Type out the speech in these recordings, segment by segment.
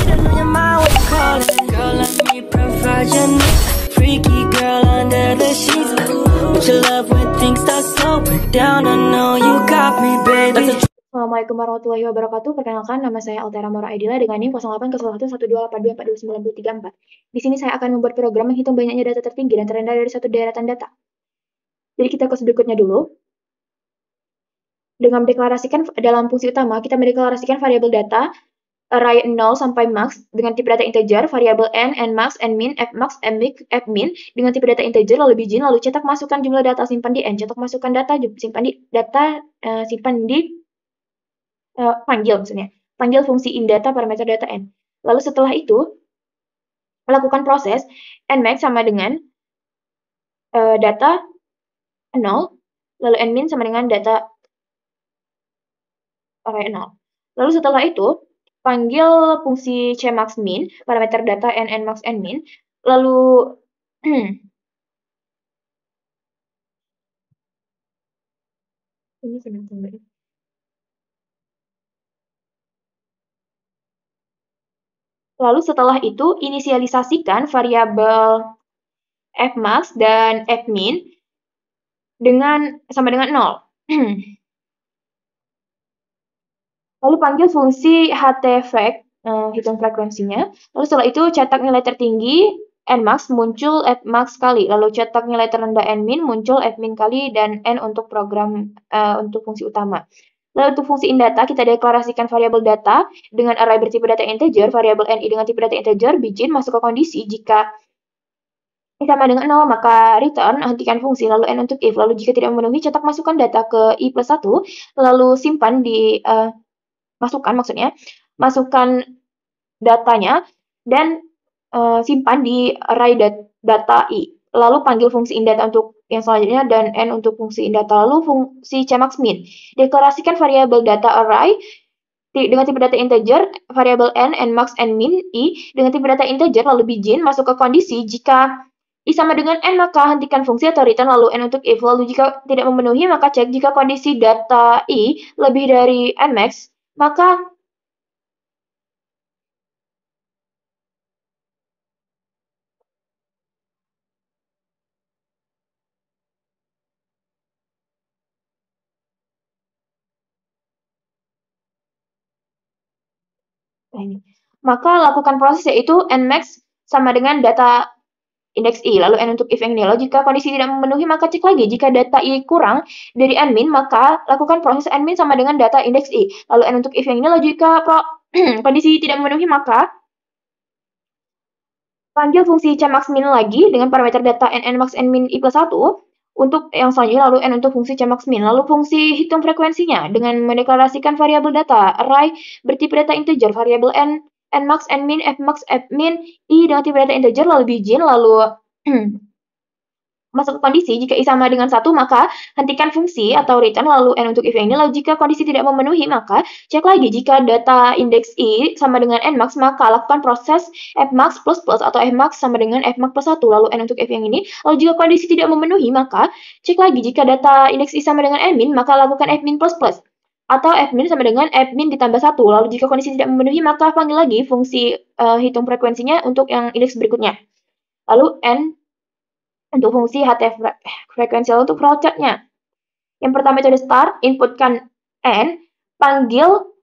Put on your mind, what you call it? Girl, let me provide your needs. Freaky girl under the sheets. With your love when things start slowing down, I know you got me, baby. Assalamualaikum warahmatullahi wabarakatuh. Perkenalkan, nama saya Altera Mora Aidila dengan NIM 080112824234. Di sini saya akan membuat program menghitung banyaknya data tertinggi dan terendah dari suatu deretan data. Jadi kita ke berikutnya dulu. Dengan mendeklarasikan dalam fungsi utama, kita mendeklarasikan variabel data array 0 sampai max dengan tipe data integer, variabel n max, n min, f max, f min dengan tipe data integer, lalu begin, lalu cetak masukkan jumlah data simpan di n, cetak masukkan data simpan di panggil maksudnya. Panggil fungsi indata parameter data n. Lalu setelah itu, melakukan proses nmax sama dengan data 0, lalu nmin sama dengan data array 0. Lalu setelah itu, panggil fungsi cmaxmin, parameter data n max, n min, lalu ini sebentar. Lalu setelah itu, inisialisasikan variabel fmax dan fmin sama dengan 0. Lalu panggil fungsi htfrec, hitung frekuensinya. Lalu setelah itu cetak nilai tertinggi nmax muncul fmax kali. Lalu cetak nilai terendah nmin muncul fmin kali dan n untuk program untuk fungsi utama. Lalu untuk fungsi indata, kita deklarasikan variabel data dengan array bertipe data integer, variabel ni dengan tipe data integer, begin, masuk ke kondisi. Jika sama dengan 0, maka return, hentikan fungsi, lalu n untuk if. Lalu jika tidak memenuhi, cetak masukkan data ke i plus 1, lalu simpan di, masukkan datanya, dan simpan di array data i. Lalu panggil fungsi indata untuk yang selanjutnya dan n untuk fungsi indata. Lalu fungsi cmaxmin. Deklarasikan variabel data array dengan tipe data integer, variabel n max, n min, i dengan tipe data integer, lalu begin, masuk ke kondisi. Jika i sama dengan n, maka hentikan fungsi atau return, lalu n untuk if. Lalu jika tidak memenuhi, maka cek. Jika kondisi data i lebih dari nmax, maka lakukan proses yaitu nmax sama dengan data indeks i, lalu n untuk if yang ini. Lalu jika kondisi tidak memenuhi, maka cek lagi. Jika data i kurang dari nmin, maka lakukan proses nmin sama dengan data indeks i, lalu n untuk if yang ini. Lalu jika kondisi tidak memenuhi, maka panggil fungsi cmaxmin lagi dengan parameter data n max, n min, i plus 1 untuk yang selanjutnya, lalu n untuk fungsi cmaxmin. Lalu fungsi hitung frekuensinya dengan mendeklarasikan variabel data array bertipe data integer, variabel n max, n min, f max, f min, i dengan tipe data integer, lalu begin, lalu masuk ke kondisi. Jika i sama dengan 1, maka hentikan fungsi atau return, lalu n untuk if yang ini. Lalu jika kondisi tidak memenuhi, maka cek lagi. Jika data indeks i sama dengan nmax, maka lakukan proses fmax plus plus atau fmax sama dengan fmax plus 1, lalu n untuk if yang ini. Lalu jika kondisi tidak memenuhi, maka cek lagi. Jika data indeks i sama dengan nmin, maka lakukan fmin plus plus atau fmin sama dengan fmin ditambah 1. Lalu jika kondisi tidak memenuhi, maka panggil lagi fungsi hitung frekuensinya untuk yang indeks berikutnya. Lalu n untuk fungsi ht frekuensi. Lalu untuk flowchart-nya, yang pertama itu ada start, inputkan n, panggil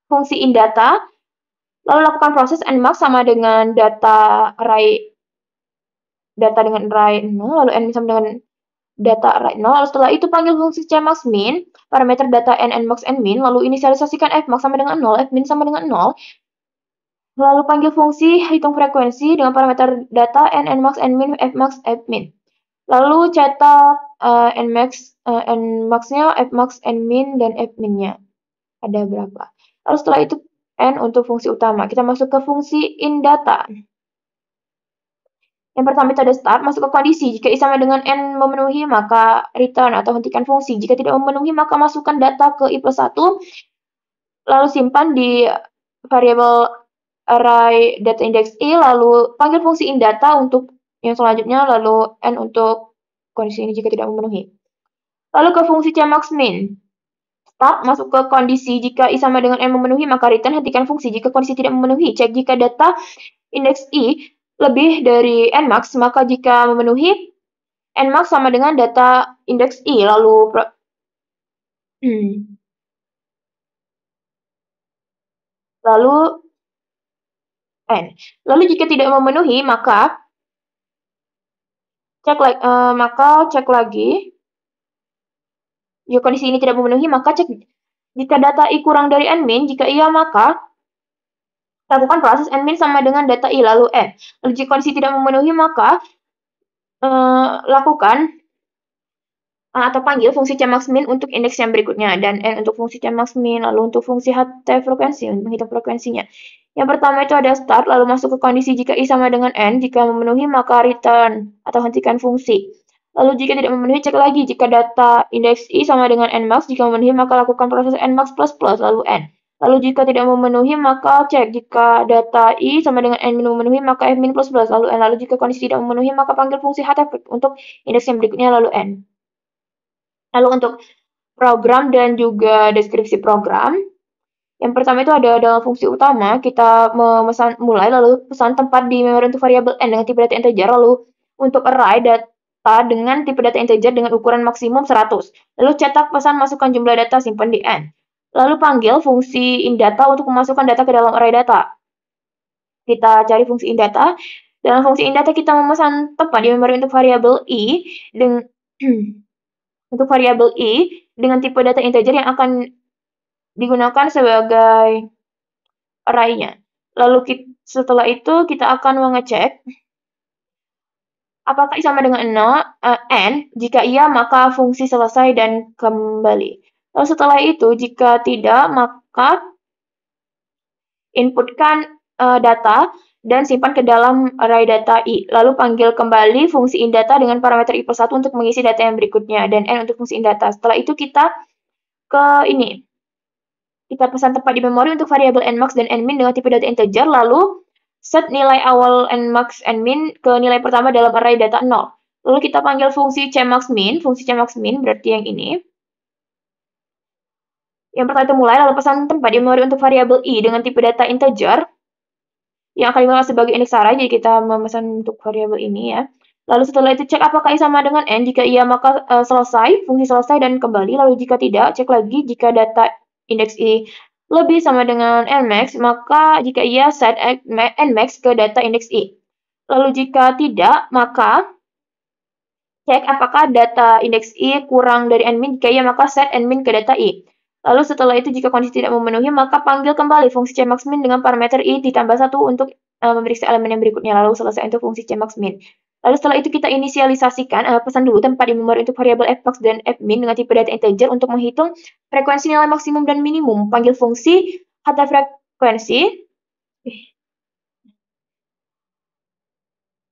fungsi indata, lalu lakukan proses nmax sama dengan data dengan array 0, lalu n sama dengan data array 0, lalu setelah itu panggil fungsi cmaxmin, parameter data n max, n min, lalu inisialisasikan fmax sama dengan 0, fmin sama dengan 0, lalu panggil fungsi hitung frekuensi dengan parameter data n max, n min, f max, f min. Lalu cetak nmax-nya, fmax, nmin, dan fmin-nya. Ada berapa? Lalu setelah itu n untuk fungsi utama. Kita masuk ke fungsi indata. Yang pertama itu ada start, masuk ke kondisi. Jika i sama dengan n memenuhi, maka return atau hentikan fungsi. Jika tidak memenuhi, maka masukkan data ke i plus 1. Lalu simpan di variabel array data index i, lalu panggil fungsi indata untuk yang selanjutnya, lalu n untuk kondisi ini jika tidak memenuhi. Lalu ke fungsi cmaxmin. start, masuk ke kondisi jika I sama dengan N memenuhi, maka return, hentikan fungsi jika kondisi tidak memenuhi. Cek jika data indeks I lebih dari Nmax, maka jika memenuhi, Nmax sama dengan data indeks I, lalu lalu N. Lalu jika tidak memenuhi, maka cek lagi. Jika kondisi ini tidak memenuhi, maka cek jika data I kurang dari Nmin. Jika iya, maka lakukan proses Nmin sama dengan data I, lalu N. Lalu jika kondisi tidak memenuhi, maka lakukan atau panggil fungsi cmaxmin untuk indeks yang berikutnya, dan N untuk fungsi cmaxmin, lalu untuk fungsi HT frekuensi, untuk menghitung frekuensinya. Yang pertama itu ada start, lalu masuk ke kondisi jika I sama dengan N, jika memenuhi maka return, atau hentikan fungsi. Lalu jika tidak memenuhi, cek lagi jika data indeks I sama dengan Nmax, jika memenuhi maka lakukan proses Nmax++, lalu N. Lalu jika tidak memenuhi, maka cek jika data I sama dengan Nmin memenuhi, maka Fmin++, lalu N. Lalu jika kondisi tidak memenuhi, maka panggil fungsi HT untuk indeks yang berikutnya, lalu N. Lalu untuk program dan juga deskripsi program, yang pertama itu ada dalam fungsi utama, kita memesan mulai, lalu pesan tempat di memori untuk variabel N dengan tipe data integer, lalu untuk array data dengan tipe data integer dengan ukuran maksimum 100. Lalu cetak pesan masukkan jumlah data simpan di N. Lalu panggil fungsi indata untuk memasukkan data ke dalam array data. Kita cari fungsi indata. Dalam fungsi indata kita memesan tempat di memori untuk variabel I dengan untuk variabel I dengan tipe data integer yang akan digunakan sebagai array-nya. Lalu setelah itu kita akan mengecek apakah I sama dengan N. Jika iya, maka fungsi selesai dan kembali. Lalu setelah itu, jika tidak, maka inputkan data dan simpan ke dalam array data I. Lalu panggil kembali fungsi indata dengan parameter I+1 untuk mengisi data yang berikutnya, dan N untuk fungsi indata. Setelah itu kita kita pesan tempat di memori untuk variabel Nmax dan Nmin dengan tipe data integer, lalu set nilai awal Nmax Nmin ke nilai pertama dalam array data 0. Lalu kita panggil fungsi cmaxmin berarti yang ini. Yang pertama itu mulai, lalu pesan tempat di memori untuk variabel I dengan tipe data integer, yang akan digunakan sebagai indeks array, jadi kita memesan untuk variabel ini ya. Lalu setelah itu cek apakah I sama dengan N, jika iya maka selesai, fungsi selesai dan kembali. Lalu jika tidak, cek lagi jika data indeks I lebih sama dengan Nmax, maka jika iya set Nmax ke data indeks I. Lalu jika tidak, maka cek apakah data indeks I kurang dari Nmin, jika iya maka set Nmin ke data I. Lalu setelah itu jika kondisi tidak memenuhi, maka panggil kembali fungsi cmaxmin dengan parameter I ditambah 1 untuk memeriksa elemen yang berikutnya, lalu selesai untuk fungsi cmaxmin. Lalu setelah itu kita inisialisasikan, pesan dulu tempat di memori untuk variabel fmax dan fmin dengan tipe data integer untuk menghitung frekuensi nilai maksimum dan minimum. Panggil fungsi HT frekuensi,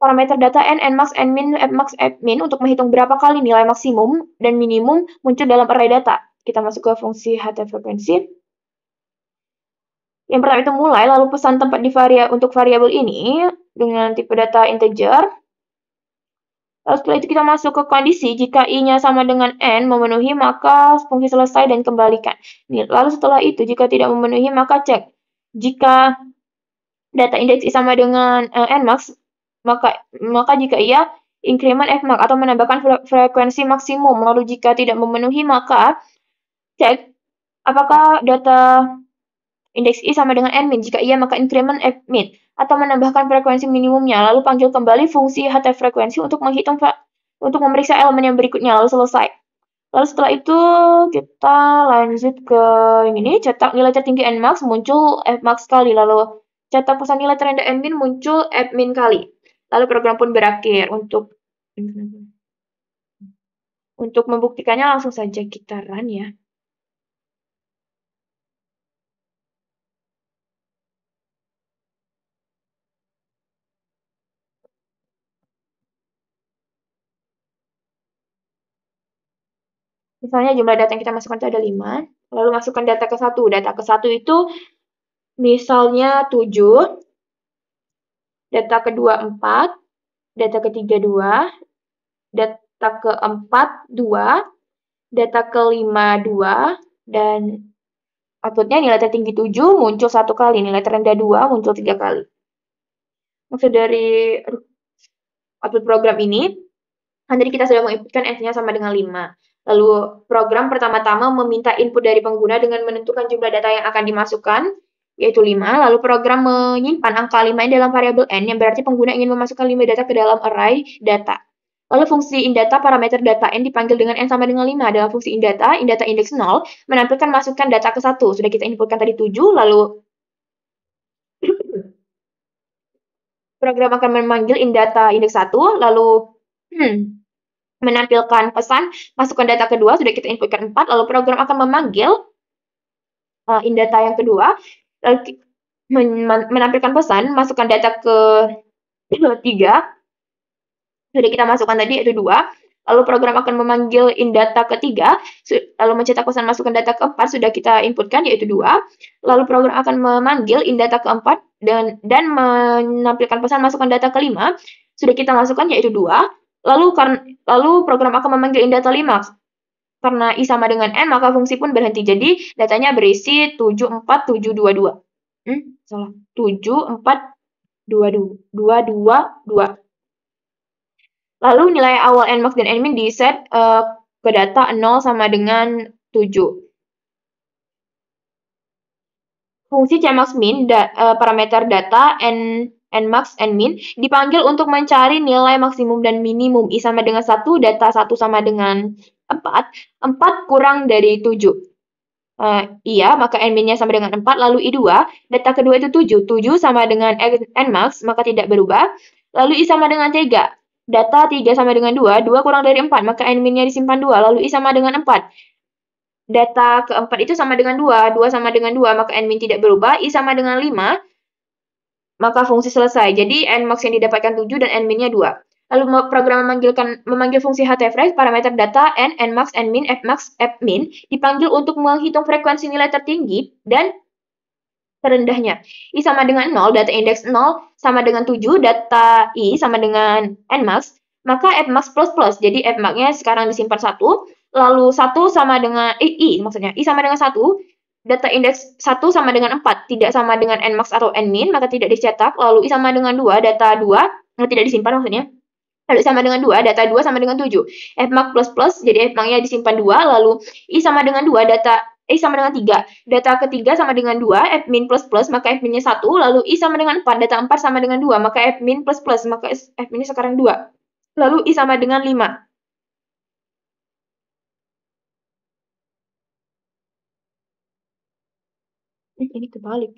parameter data N, Nmax, Nmin, Fmax, Fmin untuk menghitung berapa kali nilai maksimum dan minimum muncul dalam array data. Kita masuk ke fungsi HT frekuensi. Yang pertama itu mulai, lalu pesan tempat di untuk variabel ini dengan tipe data integer. Lalu setelah itu kita masuk ke kondisi, jika I-nya sama dengan N memenuhi, maka fungsi selesai dan kembalikan. Lalu setelah itu, jika tidak memenuhi, maka cek. Jika data indeks I sama dengan Nmax, maka jika iya, increment Fmax atau menambahkan frekuensi maksimum. Lalu jika tidak memenuhi, maka cek apakah data indeks I sama dengan Nmin. Jika iya, maka increment Fmin atau menambahkan frekuensi minimumnya. Lalu panggil kembali fungsi HT frekuensi untuk memeriksa elemen yang berikutnya, lalu selesai. Lalu setelah itu kita lanjut ke yang ini, cetak nilai tertinggi Nmax muncul Fmax kali, lalu cetak pesan nilai terendah Nmin muncul Fmin kali. Lalu program pun berakhir. Untuk membuktikannya langsung saja kita run ya. Misalnya jumlah data yang kita masukkan itu ada 5, lalu masukkan data ke 1. Data ke 1 itu misalnya 7, data kedua 4, data ketiga 2, data keempat 2, data kelima 2, Dan outputnya nilai tertinggi 7 muncul 1 kali, nilai terendah 2 muncul 3 kali. Maksud dari output program ini, kan tadi kita sudah menginputkan N-nya sama dengan 5. Lalu program pertama-tama meminta input dari pengguna dengan menentukan jumlah data yang akan dimasukkan, yaitu 5. Lalu program menyimpan angka 5 dalam variabel N, yang berarti pengguna ingin memasukkan 5 data ke dalam array data. Lalu fungsi indata parameter data N dipanggil dengan N sama dengan 5. Dalam fungsi indata indeks 0, menampilkan masukkan data ke 1. Sudah kita inputkan tadi 7, lalu program akan memanggil indata indeks 1, lalu menampilkan pesan masukkan data kedua, sudah kita inputkan 4, lalu program akan memanggil indata yang kedua, lalu menampilkan pesan masukkan data ke 3, sudah kita masukkan tadi yaitu 2, lalu program akan memanggil indata ketiga, lalu mencetak pesan masukkan data keempat, sudah kita inputkan yaitu 2, lalu program akan memanggil indata keempat dan menampilkan pesan masukkan data kelima, sudah kita masukkan yaitu 2, lalu program akan memanggil indata 5. Karena I sama dengan N, maka fungsi pun berhenti. Jadi datanya berisi 74722. Salah. 74222. Lalu nilai awal Nmax dan Nmin di-set ke data 0 sama dengan 7. Fungsi cmaxmin, parameter data Nmax, Nmin, dipanggil untuk mencari nilai maksimum dan minimum. I sama dengan 1, data 1 sama dengan 4, 4 kurang dari 7. Iya, maka Nmin-nya sama dengan 4, lalu I2, data kedua itu 7. 7 sama dengan Nmax, maka tidak berubah. Lalu I sama dengan 3. Data 3 sama dengan 2, 2 kurang dari 4, maka Nmin-nya disimpan 2, lalu I sama dengan 4. Data keempat itu sama dengan 2, 2 sama dengan 2, maka Nmin tidak berubah, I sama dengan 5, maka fungsi selesai. Jadi Nmax yang didapatkan 7 dan Nmin-nya 2. Lalu program memanggil fungsi href, parameter data N, Nmax, Nmin, Fmax, Fmin, dipanggil untuk menghitung frekuensi nilai tertinggi dan terendahnya. I sama dengan 0, data indeks 0 sama dengan 7, data I sama dengan Nmax, maka Fmax plus. Jadi Fmax-nya sekarang disimpan 1, lalu 1 sama dengan I sama dengan 1, data indeks 1 sama dengan 4, tidak sama dengan Nmax atau Nmin, maka tidak dicetak, lalu I sama dengan 2, data 2, tidak disimpan maksudnya. Lalu I sama dengan 2, data 2 sama dengan 7. Fmax plus, jadi Fmax-nya disimpan 2, lalu I sama dengan 2, data I sama dengan 3. Data ketiga sama dengan 2, Fmin plus, maka Fmin-nya 1, lalu I sama dengan 4, data 4 sama dengan 2, maka Fmin plus, maka Fmin-nya sekarang 2. Lalu I sama dengan 5. Ini kebalik.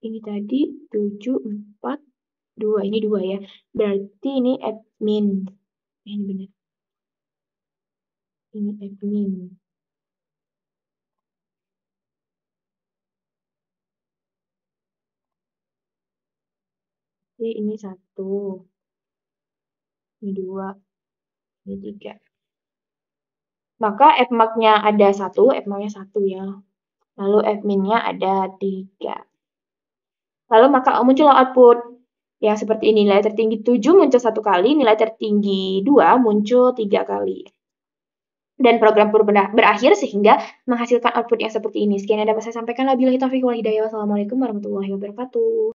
Ini tadi 7, 4, 2. Ini 2 ya. Berarti ini Fmin. Ini benar. Ini Fmin. Jadi ini 1. Ini 2. Ini 3. Maka Fmax-nya ada 1, Fmax-nya 1 ya. Lalu Fmin-nya ada 3. Lalu maka muncul output yang seperti ini. Nilai tertinggi 7 muncul 1 kali, nilai tertinggi 2 muncul 3 kali. Dan program pun berakhir sehingga menghasilkan output yang seperti ini. Sekian yang dapat saya sampaikan. Wabillahi taufiq wal hidayah. Wassalamualaikum warahmatullahi wabarakatuh.